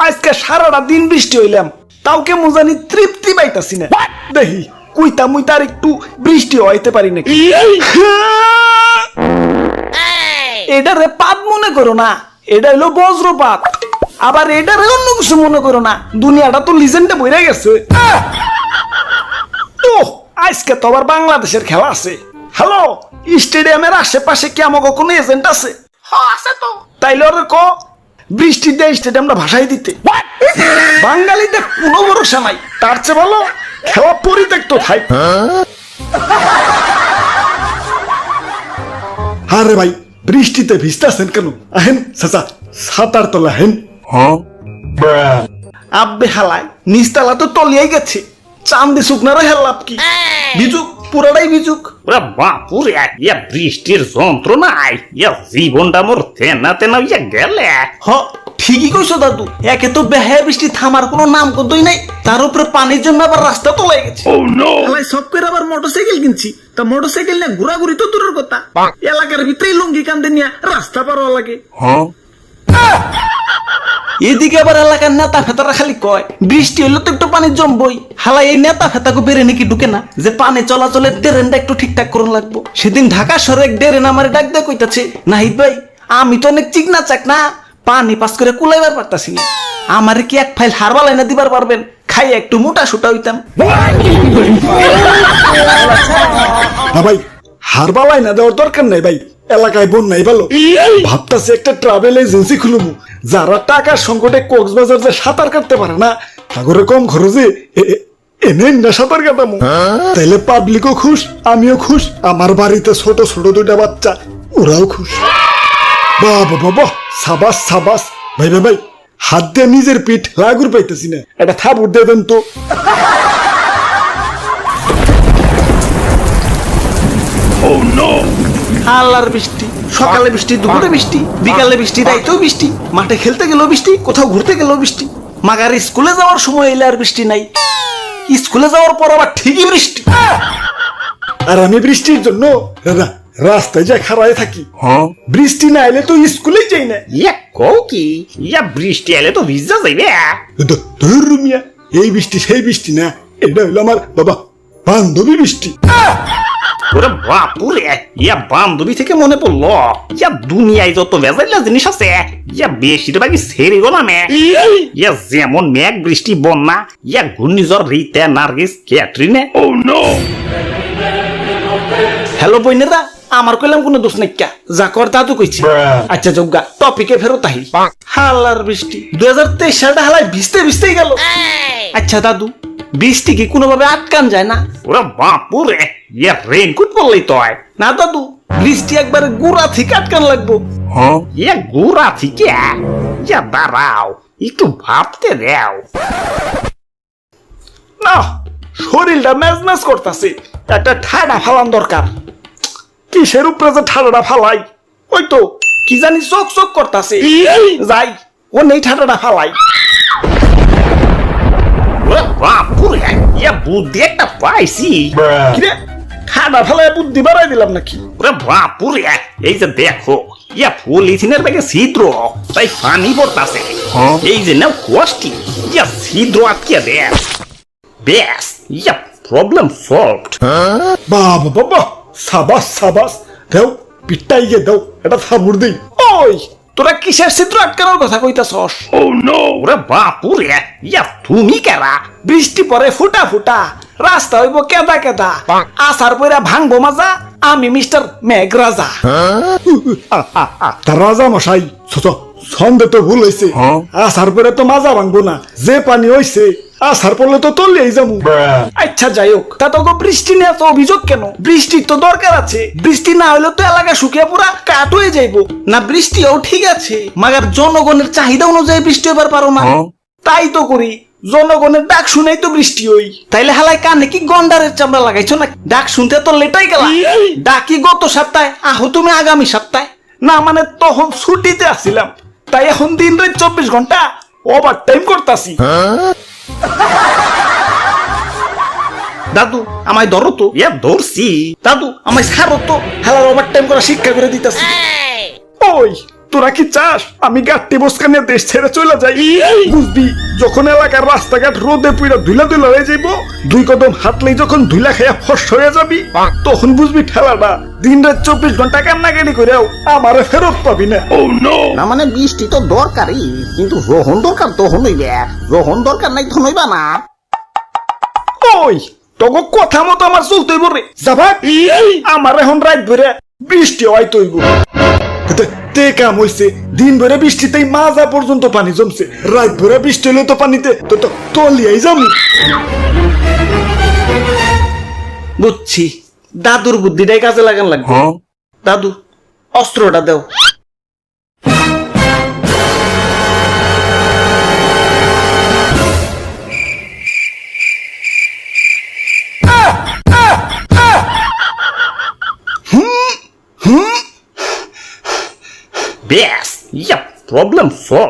আজকে সারাটা দিন বৃষ্টি হইলাম, তাও কেমন জানি তৃপ্তি পাইতাছি না। দেখি কুইতা মুইতা আর একটু বৃষ্টি হইতে পারি নাকি। এটা রে পাত মনে করো না, এটা হইলো বজ্রপাত। আবার এটা রে অন্য কিছু মনে করো না, দুনিয়াটা তো লিজেন্ডে বইরা গেছে। আজকে তো আবার বাংলাদেশের খেলা আছে। হ্যালো, স্টেডিয়ামের আশেপাশে কি আমাকে কোনো এজেন্ট আছে? আছে তো। তাইলে ওরে ক বৃষ্টি দিয়ে স্টেডিয়ামটা ভাসাই দিতে। বাঙালিদের কোনো ভরসা নাই, তার চেয়ে ভালো খেলা পরিত্যক্ত থাক। আরে ভাই, বৃষ্টিতে ভিজতেছেন কেন? আহেন চাচা, সাতার তলা হেন। আব্বে হালায় নিচতলা তো তলিয়াই গেছে, চান্দি শুকনারও হেল্লাপ কি ভিজুক, পুরাটাই ভিজুক। ওরে বাপুরে, ইয়া বৃষ্টির যন্ত্রণায় ইয়া জীবনটা মোর তেনা তেনা ইয়া গেলে। হ, ঠিকই কইছো দাদু। একে তো বেহায়া বৃষ্টি থামার কোনো নাম কতই নাই, তার উপরে পানির জন্য আবার রাস্তা তলায় গেছে। সব করে আবার মোটরসাইকেল কিনছি, তা মোটরসাইকেল নিয়ে ঘোরাঘুরি তো দূরের কথা, এলাকার ভিতরেই লুঙ্গি কান্দে নিয়ে রাস্তা পার হওয়া লাগে। এদিকে আবার এলাকার নেতা ফেতারা খালি কয় বৃষ্টি হইলে তো একটু পানি জমবই। হালা এই নেতা ফেতাকে বেড়ে নাকি ঢুকে না যে পানি চলাচলের ড্রেনটা একটু ঠিকঠাক করুন লাগবো। সেদিন ঢাকা শহরে এক ড্রেন আমার ডাক দিয়ে কইতাছে, নাহিদ ভাই আমি তো অনেক চিকনা চাক না, পানি পাস করে কুলাইবার পারতাছি না, আমার কি এক ফাইল হারবাল এনে দিবার পারবেন? খাই একটু মোটা সুটা হইতাম। ভাই হারবাল আইনা দেওয়ার দরকার নাই ভাই, এলাকায় বোন নাই ভালো। ভাবতাছি একটা ট্রাভেল এজেন্সি খুলবো, যারা টাকার সংকটে কক্সবাজার যে সাঁতার কাটতে পারে না, সাগরে কম খরচে এনে না সাঁতার কাটামো। তাইলে পাবলিকও খুশ, আমিও খুশ, আমার বাড়িতে ছোট ছোট দুইটা বাচ্চা, ওরাও খুশ। বাবা বাবা, সাবাস সাবাস। ভাই ভাই ভাই, হাত দিয়ে নিজের পিঠ লাগুর পাইতেছি না, এটা থাবুর দিয়ে দেন তো। আল্লাহর বৃষ্টি, সকালে বৃষ্টি, দুপুরে বৃষ্টি, বিকালে বৃষ্টি, রাইতেও বৃষ্টি, মাঠে খেলতে গেলেও বৃষ্টি, কোথাও ঘুরতে গেলেও বৃষ্টি। মাগার স্কুলে যাওয়ার সময় এলে আর বৃষ্টি নাই, স্কুলে যাওয়ার পর আবার ঠিকই বৃষ্টি। আর আমি বৃষ্টির জন্য রাস্তায় যা খাড়ায় থাকি, বৃষ্টি না এলে তো স্কুলেই যাই না। ইয়া কও কি, ইয়া বৃষ্টি এলে তো ভিজা যাইবে। মিয়া, এই বৃষ্টি সেই বৃষ্টি না, এটা হইলো আমার বাবা বান্ধবী বৃষ্টি। ওরে বাপুরে, ইয়া বান্ধবী থেকে মনে পড়লো, ইয়া দুনিয়ায় যত ভেজাইলা জিনিস আছে ইয়া বেশিরভাগই ছেড়ে গেলাম। ইয়া যেমন মেঘ, বৃষ্টি, বন্যা, ইয়া ঘূর্ণিঝড় রিতা, নার্গিস, ক্যাটরিনা। ও নো। হ্যালো বইনেরা, আমার কইলাম কোনো দোষ নাই, যা কর তা তো কইছি। আচ্ছা যোগ্যা টপিকে ফেরত আহি। হালার বৃষ্টি 2023 সালটা হালাই ভিজতে ভিজতেই গেল। আচ্ছা দাদু, বৃষ্টি কি কোনোভাবে আটকান যায় না? ওরে বাপুরে, ইয়া রেইনকোট পরলেই তো হয় না দাদু, বৃষ্টি একবারে গুড়া থেকে আটকান লাগবো। ইয়া গুড়া থেকে? ইয়া দাঁড়াও, একটু ভাবতে দাও। না, শরীরটা ম্যাজ ম্যাজ করতেছে, একটা ঠাডা ফালান দরকার। কিসের উপরে যে ঠাডাটা ফালাই, ওই তো কি জানি চোখ চোখ করতেছে, যাই ও নেই ঠাডাটা ফালাই। বাপুরে, ইয়া বুদ্ধি একটা পাইছি। কিরে, ঠাডা ফালাই বুদ্ধি বাড়াই দিলাম নাকি? ওরে বাপুরে, এই যে দেখো, ইয়া পলিথিনের ব্যাগে ছিদ্র, তাই পানি পড়তাছে। এই যে নাও কষ্টি, ইয়া ছিদ্র আটকে দেয়, ব্যাস ইয়া প্রবলেম সলভড। বাবা বাবা, সাবাস সাবাস, দেও পিটাই গিয়ে দাও, এটা থাবুর দিই। ওই তোরা কিসের চিত্র আটকানোর কথা কইতাছস? ও নো, ওরে বাপুরে, ইয়া তুমি কেরা? বৃষ্টি পরে ফুটা ফুটা, রাস্তা হইব কেদা কেদা, আসার পয়রা ভাঙবো মাজা, আমি মিস্টার মেঘরাজা। তার রাজা মশাই, সন্দেহ তো ভুল হয়েছে, আসার পরে তো মাজা ভাঙবো না, যে পানি হইছে আসার পড়লে তো তলিয়েই যাবো। আচ্ছা যাই হোক, তা তো বৃষ্টি নিয়ে তো অভিযোগ কেন? বৃষ্টির তো দরকার আছে, বৃষ্টি না হলে তো এলাকা শুকিয়ে পুরা কাঠ হয়ে যাইবো না। বৃষ্টিও ঠিক আছে, মাগার জনগণের চাহিদা অনুযায়ী বৃষ্টি হবার পারো না, তাই তো করি। জনগণের ডাক শুনেই তো বৃষ্টি হই। তাইলে হালাই কানে কি গন্ডারের চামড়া লাগাইছো না? ডাক শুনতে তো লেটাই গেল। ডাকি গত সপ্তাহে, আহো তুমি আগামী সপ্তাহে। না মানে তখন ছুটিতে আসছিলাম, তাই এখন দিন রাত 24 ঘন্টা ওভার টাইম করতাছি। দাদু আমায় ধরো তো। ইয়া ধরছি। দাদু আমায় ছাড়ো তো, হেলার ওভার টাইম করা শিক্ষা করে দিতেছি। ওই তোরা কি চাস আমি গাট্টি বসকা নিয়ে দেশ ছেড়ে চলে যাই? বুঝবি যখন এলাকার রাস্তাঘাট রোদে পুইরা ধুলা ধুলা হয়ে যাইব, 2 কদম হাঁটলেই যখন ধুলা খাইয়া ফস হয়ে যাবি, তখন বুঝবি ঠেলাটা। দিন রাত 24 ঘন্টা কান্নাকাটি করেও আমারে ফেরত পাবি না। না মানে বৃষ্টি তো দরকারই, কিন্তু যখন দরকার তখন হইবে, যখন দরকার নাই তখন হইবা না। ওই তোকে কথা মতো আমার চলতেই বলে যাবা। আমার এখন রাত ভরে বৃষ্টি হয় তৈব, তে কাম হইছে। দিন ভরে বৃষ্টিতেই মাজা পর্যন্ত পানি জমছে, রাত ভরে বৃষ্টি হলে তো পানিতে তো তলিয়াই যাবো। বুঝছি, দাদুর বুদ্ধিটাই কাজে লাগান লাগবে। দাদু, অস্ত্রটা দাও। ব্যাস, প্রবলেম সলভ।